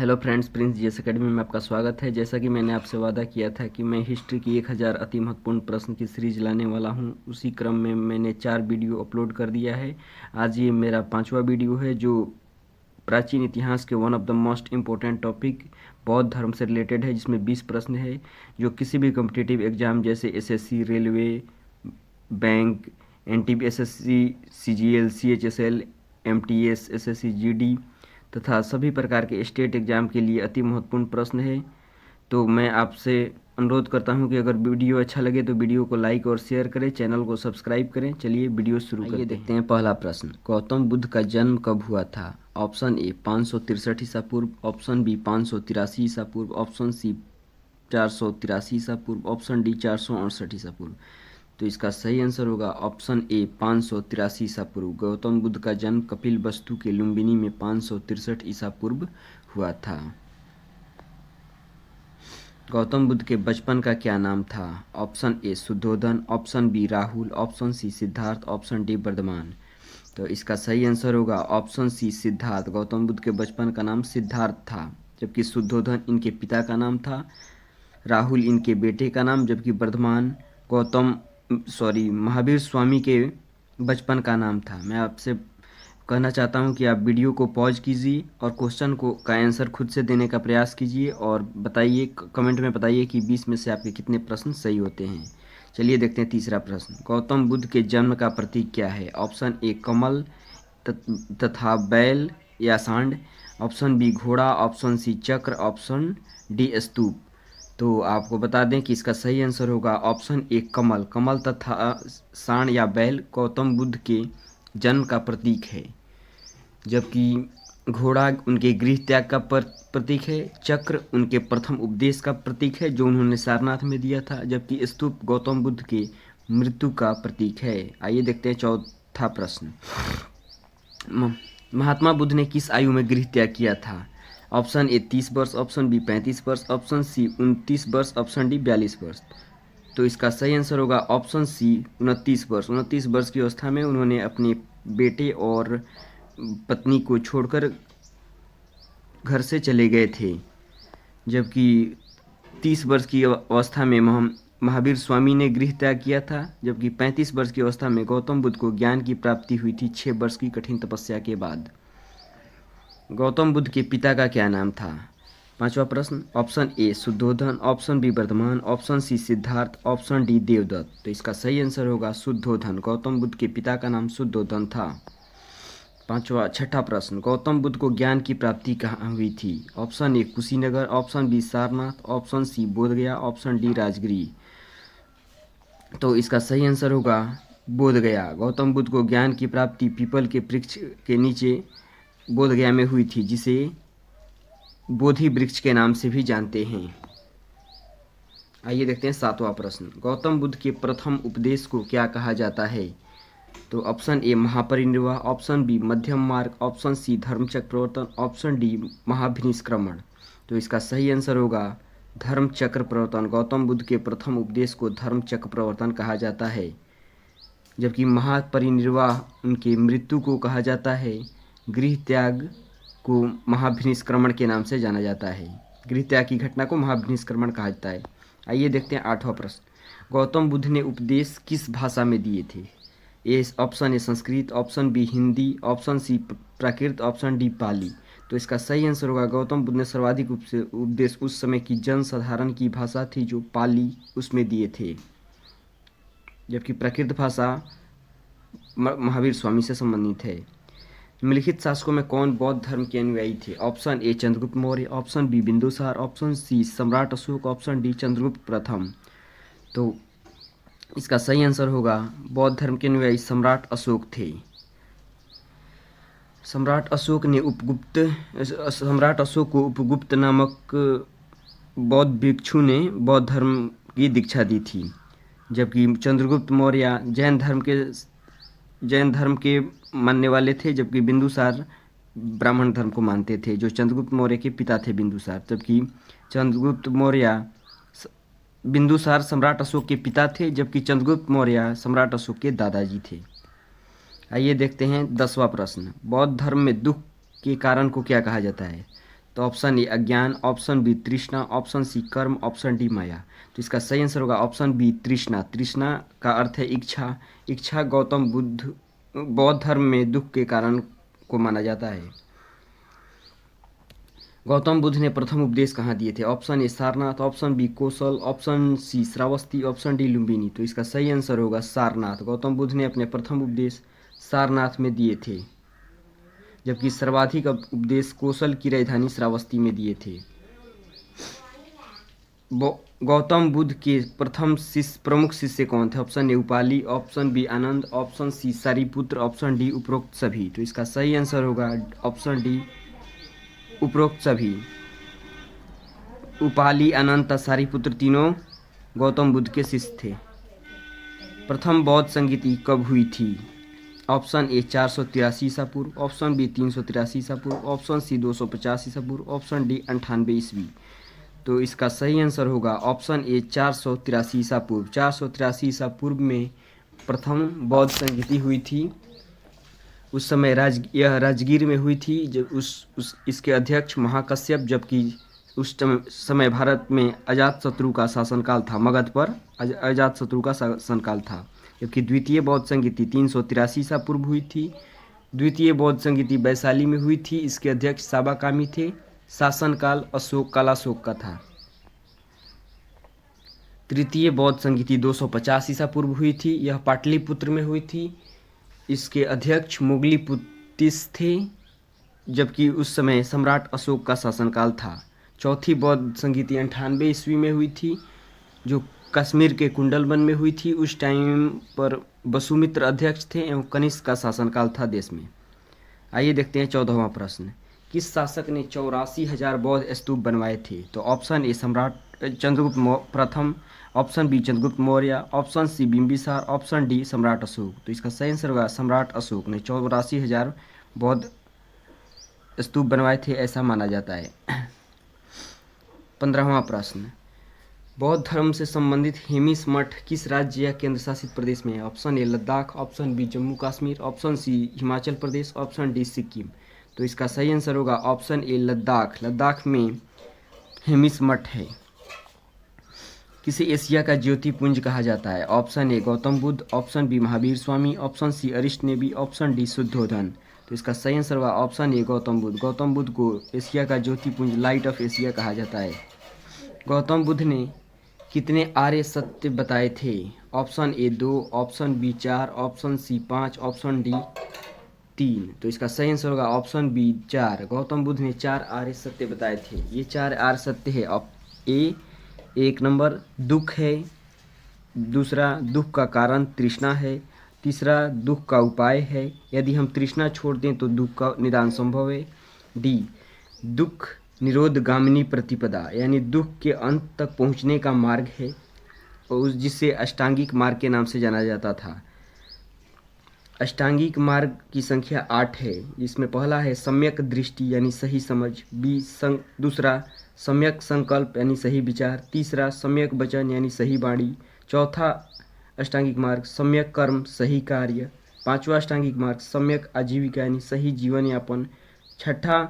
Hello friends, Prince GS academy में आपका स्वागत है। जैसा कि मैंने आपसे वादा किया था कि मैं हिस्ट्री की 1000 अति महत्वपूर्ण प्रश्न की सीरीज लाने वाला हूं, उसी क्रम में मैंने 4 वीडियो अपलोड कर दिया है। आज ये मेरा 5वां वीडियो है जो प्राचीन इतिहास के one of the most important topic बौद्ध धर्म से रिलेटेड है, जिसमें 20 प्रश्न है जो किसी भी कॉम्पिटिटिव एग्जाम जैसे SSC, railway, bank, NTPSSC, CGL, CHSL, MTS, SSC GD तथा सभी प्रकार के स्टेट एग्जाम के लिए अति महत्वपूर्ण प्रश्न है। तो मैं आपसे अनुरोध करता हूं कि अगर वीडियो अच्छा लगे तो वीडियो को लाइक और शेयर करें, चैनल को सब्सक्राइब करें। चलिए वीडियो शुरू करते हैं। देखते हैं पहला प्रश्न, गौतम बुद्ध का जन्म कब हुआ था? ऑप्शन ए 563 ईसा पूर्व, ऑप्शन बी 583 ईसा पूर्व, ऑप्शन सी 483 ईसा पूर्व, ऑप्शन डी 468 ईसा पूर्व। तो इसका सही आंसर होगा ऑप्शन ए 583 ईसा पूर्व। गौतम बुद्ध का जन्म कपिलवस्तु के लुम्बिनी में 563 ईसा पूर्व हुआ था। गौतम बुद्ध के बचपन का क्या नाम था? Option A Shuddhodana, option B Rahul, option C Siddhartha, option D Vardhaman. तो इसका सही आंसर होगा ऑप्शन सी सिद्धार्थ। गौतम बुद्ध के बचपन का नाम सिद्धार्थ था, जबकि शुद्धोधन इनके पिता का नाम था, राहुल इनके बेटे का नाम, जबकि वर्धमान महावीर स्वामी के बचपन का नाम था। मैं आपसे कहना चाहता हूं कि आप वीडियो को पॉज कीजिए और क्वेश्चन का आंसर खुद से देने का प्रयास कीजिए और बताइए, कमेंट में बताइए कि 20 में से आपके कितने प्रश्न सही होते हैं। चलिए देखते हैं तीसरा प्रश्न, गौतम बुद्ध के जन्म का प्रतीक क्या है? ऑप्शन ए कमल तथा बैल या सांड, ऑप्शन बी घोड़ा, ऑप्शन सी चक्र, ऑप्शन डी स्तूप। तो आपको बता दें कि इसका सही आंसर होगा ऑप्शन ए कमल। कमल तथा सांड या बैल गौतम बुद्ध के जन्म का प्रतीक है, जबकि घोड़ा उनके गृह त्याग का प्रतीक है, चक्र उनके प्रथम उपदेश का प्रतीक है जो उन्होंने सारनाथ में दिया था, जबकि स्तूप गौतम बुद्ध के मृत्यु का प्रतीक है। आइए देखते हैं चौथा प्रश्न, महात्मा बुद्ध ने किस आयु में गृह त्याग किया था? ऑप्शन ए 30 वर्ष, ऑप्शन बी 35 वर्ष, ऑप्शन सी 29 वर्ष, ऑप्शन डी 42 वर्ष। तो इसका सही आंसर होगा ऑप्शन सी 29 वर्ष। 29 वर्ष की अवस्था में उन्होंने अपने बेटे और पत्नी को छोड़कर घर से चले गए थे, जबकि 30 वर्ष की अवस्था में महावीर स्वामी ने गृह त्याग किया था, जबकि 35 वर्ष की अवस्था में गौतम बुद्ध को ज्ञान की प्राप्ति हुई थी 6 वर्ष की कठिन तपस्या के बाद। गौतम बुद्ध के पिता का क्या नाम था? पांचवा प्रश्न, option A Shuddhodana, option B Vardhaman, option C Siddhartha, option D Devdutt. तो इसका सही आंसर होगा शुद्धोधन। गौतम बुद्ध के पिता का नाम शुद्धोधन था। छठा प्रश्न, गौतम बुद्ध को ज्ञान की प्राप्ति कहाँ हुई थी? Option A Kushinagar, option B Sarnath, option C Bodhgaya, option D Rajgiri. तो इसका सही आंसर होगा बोधगया। गौतम बुद्ध को ज्ञान की प्राप्ति पीपल के वृक्ष के नीचे बोधगया में हुई थी, जिसे बोधि वृक्ष के नाम से भी जानते हैं। आइए देखते हैं सातवां प्रश्न, गौतम बुद्ध के प्रथम उपदेश को क्या कहा जाता है? तो option A Mahaparinirvana, option B मध्यम मार्ग, ऑप्शन सी धर्मचक्र प्रवर्तन, ऑप्शन डी महाभिनिष्क्रमण। तो इसका सही आंसर होगा धर्मचक्र प्रवर्तन। गौतम बुद्ध के प्रथम उपदेश को धर्मचक्र प्रवर्तन कहा जाता है, जबकि महापरिनिर्वाण उनके मृत्यु को कहा जाता है। गृह त्याग को महाभिनिष्क्रमण के नाम से जाना जाता है। गृह त्याग की घटना को महाभिनिष्क्रमण कहा जाता है। आइए देखते हैं आठवां प्रश्न, गौतम बुद्ध ने उपदेश किस भाषा में दिए थे? Option A Sanskrit, option B Hindi, option C Prakrit, option D Pali. तो इसका सही आंसर होगा गौतम बुद्ध ने सर्वाधिक उपदेश उस समय की जनसाधारण की भाषा थी जो पाली, उसमें दिए थे, जबकि प्राकृत भाषा महावीर स्वामी से संबंधित है। निम्नलिखित शासकों में कौन बौद्ध धर्म के अनुयायी थे? Option A Chandragupta Maurya, option B Bindusara, option C सम्राट अशोक, ऑप्शन डी चंद्रगुप्त प्रथम। तो इसका सही आंसर होगा बौद्ध धर्म के अनुयायी सम्राट अशोक थे। सम्राट अशोक को उपगुप्त नामक बौद्ध भिक्षु ने बौद्ध धर्म की दीक्षा दी थी, जबकि चंद्रगुप्त मौर्य जैन धर्म के मानने वाले थे, जबकि बिंदुसार ब्राह्मण धर्म को मानते थे, जो चंद्रगुप्त मौर्य के पिता थे बिंदुसार। जबकि बिंदुसार सम्राट अशोक के पिता थे, जबकि चंद्रगुप्त मौर्य सम्राट अशोक के दादाजी थे। आइए देखते हैं 10वां प्रश्न, बौद्ध धर्म में दुख के कारण को क्या कहा जाता है? तो ऑप्शन ए अज्ञान, ऑप्शन बी तृष्णा, ऑप्शन सी कर्म, ऑप्शन डी माया। तो इसका सही आंसर होगा ऑप्शन बी तृष्णा। तृष्णा का अर्थ है इच्छा। इच्छा गौतम बुद्ध बौद्ध धर्म में दुख के कारण को माना जाता है। गौतम बुद्ध ने प्रथम उपदेश कहाँ दिए थे? Option A Sarnath, option B Kaushal, option C Shravasti, option D Lumbini. तो इसका सही आंसर होगा सारनाथ। गौतम बुद्ध ने अपने प्रथम उपदेश सारनाथ में दिए थे, जबकि सर्वाधिक उपदेश कौशल की राजधानी श्रावस्ती में दिए थे। गौतम बुद्ध के प्रथम प्रमुख शिष्य कौन थे? Option A Upali, option B Anand, option C Sariputra, option D उपरोक्त सभी। तो इसका सही आंसर होगा ऑप्शन डी उपरोक्त सभी। उपाली, आनंद तथा सारिपुत्र तीनों गौतम बुद्ध के शिष्य थे। प्रथम बौद्ध संगीति कब हुई थी? ऑप्शन ए 483 ईसा पूर्व, ऑप्शन बी 383 ईसा पूर्व, ऑप्शन सी 250 ईसा पूर्व, ऑप्शन डी 98 ईस्वी। तो इसका सही आंसर होगा ऑप्शन ए 483 ईसा पूर्व। 483 ईसा पूर्व में प्रथम बौद्ध संगीति हुई थी। उस समय यह राजगीर में हुई थी। जब इसके अध्यक्ष महाकश्यप, जबकि उस समय भारत में अजातशत्रु का शासनकाल था। मगध पर अजातशत्रु का शासनकाल था। जबकि द्वितीय बौद्ध संगीति 383 ईसा पूर्व हुई थी। द्वितीय बौद्ध संगीति वैशाली में हुई थी। इसके अध्यक्ष साबाकामी थे। शासनकाल कालाशोक का था। तृतीय बौद्ध संगीति 250 ईसा पूर्व हुई थी। यह पाटलिपुत्र में हुई थी। इसके अध्यक्ष मोगलीपुतिस थे, जबकि उस समय सम्राट अशोक का शासनकाल था। चौथी बौद्ध संगीति 98 ईस्वी में हुई थी, जो कश्मीर के कुंडलवन में हुई थी। उस टाइम पर वसुमित्र अध्यक्ष थे एवं कनिष्क का शासनकाल था देश में। आइए देखते हैं 14वां प्रश्न। किस शासक ने 84,000 बौद्ध स्तूप बनवाए थे? तो ऑप्शन ए सम्राट चंद्रगुप्त प्रथम, option B Chandragupta Maurya, option C Bimbisara, option D सम्राट अशोक। तो इसका सही आंसर होगा सम्राट अशोक ने 84,000 बौद्ध स्तूप बनवाए थे, ऐसा माना जाता है। 15वां प्रश्न। बौद्ध धर्म से संबंधित हेमिस मठ किस राज्य या केंद्र शासित प्रदेश में है? Option A Ladakh, option B Jammu Kashmir, option C Himachal Pradesh, option D Sikkim. तो इसका सही आंसर होगा ऑप्शन ए लद्दाख। लद्दाख में हेमिस मठ है। किसे एशिया का ज्योतिपुंज कहा जाता है? Option A Gautam Buddha, option B Mahavir Swami, option C Arishta Nemi, option D Shuddhodana. तो इसका सही आंसर होगा ऑप्शन ए गौतम बुद्ध। गौतम बुद्ध को एशिया का ज्योतिपुंज, लाइट ऑफ एशिया कहा जाता है। गौतम बुद्ध ने कितने आर्य सत्य बताए थे? Option A 2, option B 4, option C 5, option D 3। तो इसका सही आंसर होगा ऑप्शन बी 4। गौतम बुद्ध ने 4 आर्य सत्य बताए थे। ये 4 आर्य सत्य है। ए 1 नंबर दुख है, दूसरा दुख का कारण तृष्णा है, तीसरा दुख का उपाय है, यदि हम तृष्णा छोड़ दें तो दुख का निदान संभव है, डी दुख निरोधगामिनी प्रतिपदा यानी दुख के अंत तक पहुंचने का मार्ग है, और जिसे अष्टांगिक मार्ग के नाम से जाना जाता था। अष्टांगिक मार्ग की संख्या 8 है, जिसमें पहला है सम्यक दृष्टि यानी सही समझ, दूसरा सम्यक संकल्प यानी सही विचार, तीसरा सम्यक वचन यानी सही वाणी, चौथा अष्टांगिक मार्ग सम्यक कर्म सही कार्य, पांचवा अष्टांगिक मार्ग सम्यक आजीविका यानी सही जीवन यापन, छठा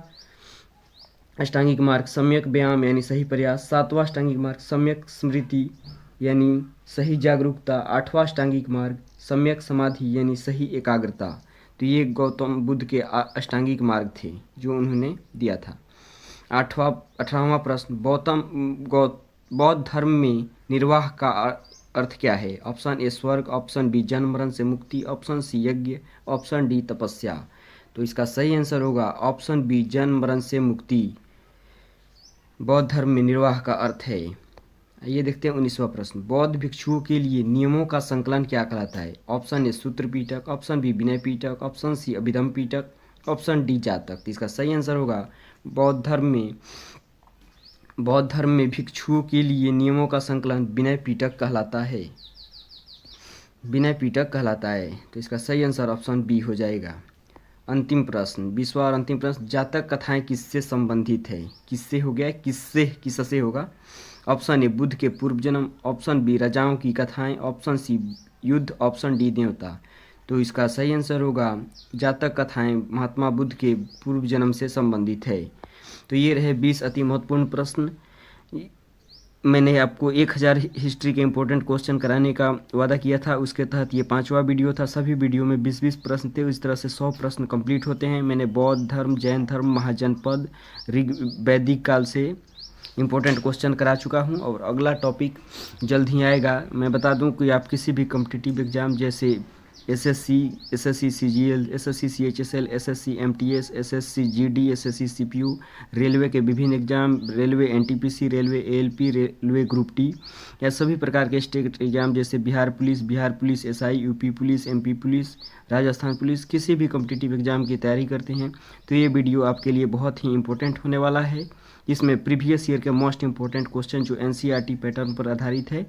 अष्टांगिक मार्ग सम्यक व्यायाम यानी सही प्रयास, सातवां अष्टांगिक मार्ग सम्यक स्मृति यानी सही जागरूकता, आठवां अष्टांगिक मार्ग सम्यक समाधि यानी सही एकाग्रता। तो ये गौतम बुद्ध के अष्टांगिक मार्ग थे जो उन्होंने दिया था। 18वां प्रश्न। बौद्ध धर्म में निर्वाह का अर्थ क्या है? ऑप्शन ए स्वर्ग, ऑप्शन बी जन्म मरण से मुक्ति, ऑप्शन सी यज्ञ, ऑप्शन डी तपस्या। तो इसका सही आंसर होगा ऑप्शन बी जन्म मरण से मुक्ति बौद्ध धर्म में निर्वाह का अर्थ है। ये देखते हैं 19वां प्रश्न। बौद्ध भिक्षुओं के लिए नियमों का संकलन क्या कहलाता है? Option A Sutra Pitaka, option B Vinaya Pitaka, option C Abhidhamma Pitaka, option D Jataka. इसका सही आंसर होगा बौद्ध धर्म में भिक्षुओं के लिए नियमों का संकलन विनय पीटक कहलाता है। विनय पीटक कहलाता है। तो इसका सही आंसर ऑप्शन बी हो जाएगा। अंतिम प्रश्न, 20वां और अंतिम प्रश्न। जातक कथाएं किससे संबंधित है? किससे हो गया, किससे होगा? ऑप्शन ए बुद्ध के पूर्व जन्म, ऑप्शन बी राजाओं की कथाएं, ऑप्शन सी युद्ध, ऑप्शन डी देवता। तो इसका सही आंसर होगा जातक कथाएं महात्मा बुद्ध के पूर्व जन्म से संबंधित है। तो ये रहे 20 अति महत्वपूर्ण प्रश्न। मैंने आपको 1000 हिस्ट्री के इंपॉर्टेंट क्वेश्चन कराने का वादा किया था, उसके तहत ये 5वां वीडियो था। सभी वीडियो में 20-20 प्रश्न थे, इस तरह से 100 प्रश्न कंप्लीट होते हैं। मैंने बौद्ध धर्म, जैन धर्म, महाजनपद, ऋग वैदिक काल से इंपॉर्टेंट क्वेश्चन करा चुका हूं और अगला टॉपिक जल्द ही आएगा। मैं बता दूं कि आप किसी भी कॉम्पिटिटिव एग्जाम जैसे SSC, SSC CGL, SSC CHSL, SSC MTS, SSC GD, SSC CPU, railway के विभिन्न exam, railway NTPC, railway ALP, railway group T या सभी प्रकार के स्टेट एग्जाम जैसे Bihar police, SI, UP police, MP police, Rajasthan police, किसी भी कॉम्पिटिटिव एग्जाम की तैयारी करते हैं तो ये वीडियो आपके लिए बहुत ही इंपॉर्टेंट होने वाला है। इसमें प्रीवियस ईयर के मोस्ट इंपॉर्टेंट क्वेश्चन जो एनसीईआरटी पैटर्न पर आधारित है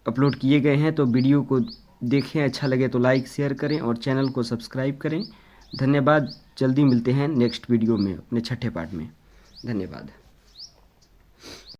अपलोड किए गए हैं। तो वीडियो को देखें, अच्छा लगे तो लाइक शेयर करें और चैनल को सब्सक्राइब करें। धन्यवाद। जल्दी मिलते हैं नेक्स्ट वीडियो में अपने छठे पार्ट में। धन्यवाद।